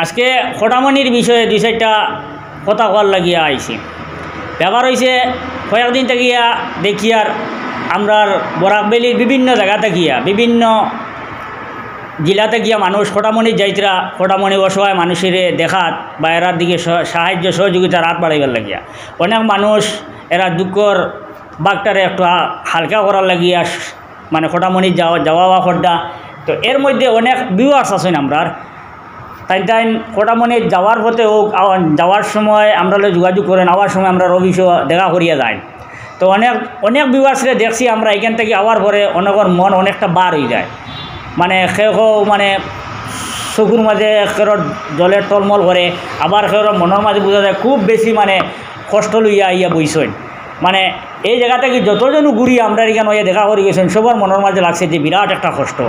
আজকে খোটামনির বিষয়ে দুই চারটা কথা কওয়ার লাগিয়া আইছি। ব্যাপার হয়েছে কয়েকদিন থাকিয়া দেখি আর আমরার বরাকবেলির বিভিন্ন জায়গা থাকিয়া বিভিন্ন জেলাতে গিয়া মানুষ খোটামনির যাইতরা খোটামনি অসহায় মানুষের দেখাত বা এরার দিকে সাহায্য সহযোগিতার হাত বাড়াইবার লাগিয়া অনেক মানুষ এরা দুঃখর বাঘটারে একটু হালকা করার লাগিয়া মানে খোটামনির যাওয়া খড্ডা। তো এর মধ্যে অনেক ভিউয়ার্স আছেন আমরার তাই খোটামনির যাওয়ার পথে হোক যাওয়ার সময় আমরা যোগাযোগ করেন, আওয়ার সময় আমরা অফিস দেখা করিয়া যাই। তো অনেক ভিউয়ার্সরে দেখছি আমরা এখান থেকে আওয়ার পরে অনেকের মন অনেকটা বার হয়ে যায়, মানে মানে চকুর মাঝে একের জলের টলমল করে, আবার কেউ মনের মাঝে বোঝা যায় খুব বেশি মানে কষ্ট লইয়া ইয়া বইছেন। মানে এই জায়গা থেকে যতজন ঘুরি আমরা এখানে ওই দেখা করে গেছেন সবার মনের মাঝে লাগছে যে বিরাট একটা কষ্ট।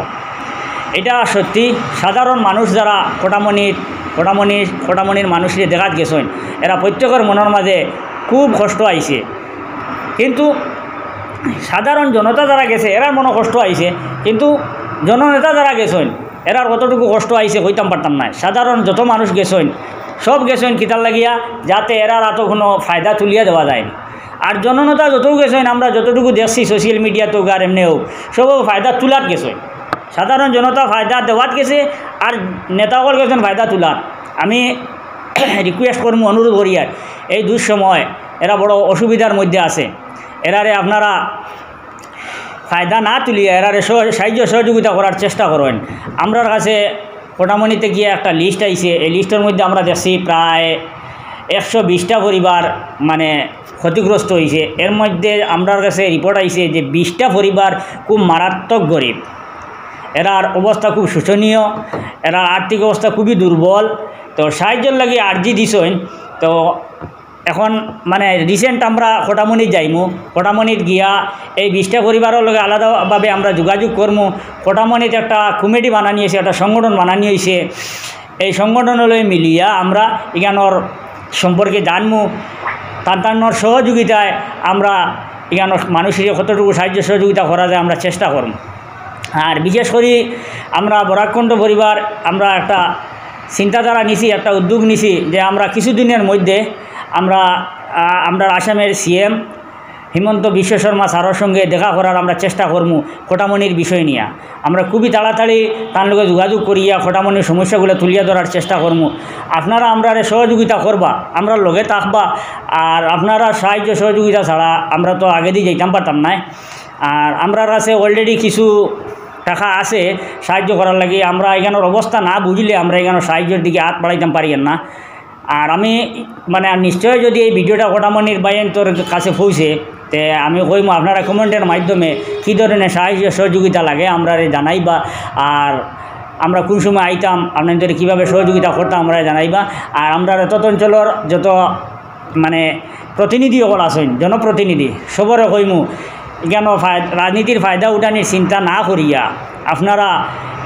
এটা সত্যি সাধারণ মানুষ যারা খোটামনির মানুষের দেখাত গেছেন এরা প্রত্যেকের মনের মাঝে খুব কষ্ট আইছে, কিন্তু সাধারণ জনতা যারা গেছে এরার মনে কষ্ট আইছে, কিন্তু জননেতা যারা গেছেন এরার কতটুকু কষ্ট আইছে কইতাম পারতাম না। সাধারণ যত মানুষ গেছেন সব গেছেন কিতার লাগিয়া যাতে এরার এত কোনো ফায়দা তুলিয়া দেওয়া যায়। আর জননেতা যতও গেছেন আমরা যতটুকু দেখছি সোশ্যাল মিডিয়াতে হোক আর এমনি হোক সব ফায়দা তুলাত গেছেন। সাধারণ জনতা ফায়দা দেওয়াত গেছে আর নেতাসকল গেছেন ফায়দা তুলাত। আমি রিকোয়েস্ট করবো, অনুরোধ করি আর এই দুঃসময় এরা বড় অসুবিধার মধ্যে আছে, এরারে আপনারা ফায়দা না তুলিয়া এরারে সাহায্য সহযোগিতা করার চেষ্টা করেন। আমরার কাছে খোটামনিতে গিয়ে একটা লিস্ট আইছে, এই লিস্টের মধ্যে আমরা দেখছি প্রায় 120টা পরিবার মানে ক্ষতিগ্রস্ত হয়েছে। এর মধ্যে আমরার কাছে রিপোর্ট আইছে যে 20টা পরিবার খুব মারাত্মক গরিব, এরার অবস্থা খুব শোচনীয়, এরার আর্থিক অবস্থা খুবই দুর্বল। তো সাহায্যের লাগে আর্জি দিছেন। তো এখন মানে রিসেন্ট আমরা খোটামনি যাইমু, খোটামনিত গিয়া এই 20টা পরিবারের লগে আলাদাভাবে আমরা যোগাযোগ করবো। খোটামনিতে একটা কমিটি বানানিয়েছে, একটা সংগঠন বানানিয়েছে, এই সংগঠনলৈ মিলিয়া আমরা এখানোর সম্পর্কে জানবো, তার সহযোগিতায় আমরা এখানোর মানুষের কতটুকু সাহায্য সহযোগিতা করা যায় আমরা চেষ্টা করব। আর বিশেষ করে আমরা বরাকণ্ঠ পরিবার আমরা একটা চিন্তাধারা নিছি, একটা উদ্যোগ নিছি যে আমরা কিছুদিনের মধ্যে আমরা আসামের সিএম হিমন্ত বিশ্ব শর্মা স্যারের সঙ্গে দেখা করার আমরা চেষ্টা করবো খোটামনির বিষয় নিয়ে। আমরা খুবই তাড়াতাড়ি তার লগে যোগাযোগ করিয়া খোটামনির সমস্যাগুলো তুলিয়া ধরার চেষ্টা করবো। আপনারা আমরা সহযোগিতা করবা, আমরা লগে থাকবা, আর আপনারা সাহায্য সহযোগিতা ছাড়া আমরা তো আগে দিয়ে যাইতাম পারতাম না। আর আমরা কাছে অলরেডি কিছু টাকা আছে সাহায্য করার লাগে, আমরা এখানোর অবস্থা না বুঝলে আমরা এখানোর সাহায্যের দিকে হাত বাড়াইতাম পারিয়েন না। আর আমি মানে নিশ্চয় যদি এই ভিডিওটা খোটামনির বাইন্তর কাছে পৌঁছে তে আমি কইমু আপনারা কমেন্টের মাধ্যমে কী ধরনের সাহায্য সহযোগিতা লাগে আমরা জানাইবা, আর আমরা কোন সময় আইতাম আপনাদের কীভাবে সহযোগিতা করতাম আমরা জানাইবা। আর আমরা তত অঞ্চলের যত মানে প্রতিনিধি সকল আছেন জনপ্রতিনিধি সবরে কইমু কেন রাজনীতির ফায়দা উঠানির চিন্তা না করিয়া আপনারা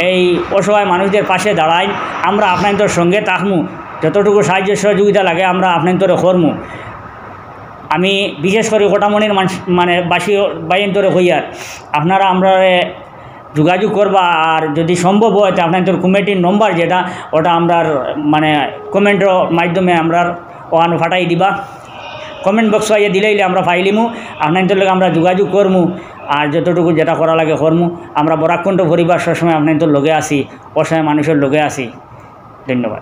এই অসহায় মানুষদের পাশে দাঁড়াইন, আমরা আপনাদের সঙ্গে থাকমু, যতটুকু সাহায্য সহযোগিতা লাগে আমরা আপনাদের করমু। আমি বিশেষ করে খোটামনির মানে বাসী বাইন্তরে হইয়ার আপনারা আমরা যোগাযোগ করবা, আর যদি সম্ভব হয় তো আপনাদের কমিটির নম্বর যেটা ওটা আমরা মানে কমেন্টের মাধ্যমে আমরা ওখানে ফাটাই দিবা, কমেন্ট বক্স আইয়া দিলেইলে আমরা ফাইলিমু, আপনাদের লগে আমরা যোগাযোগ করমু, আর যতটুকু যেটা করা লাগে করমু। আমরা বরাকণ্ঠ পরিবার সবসময় আপনাদের লগে আসি, অসহায় মানুষের লগে আসি। ধন্যবাদ।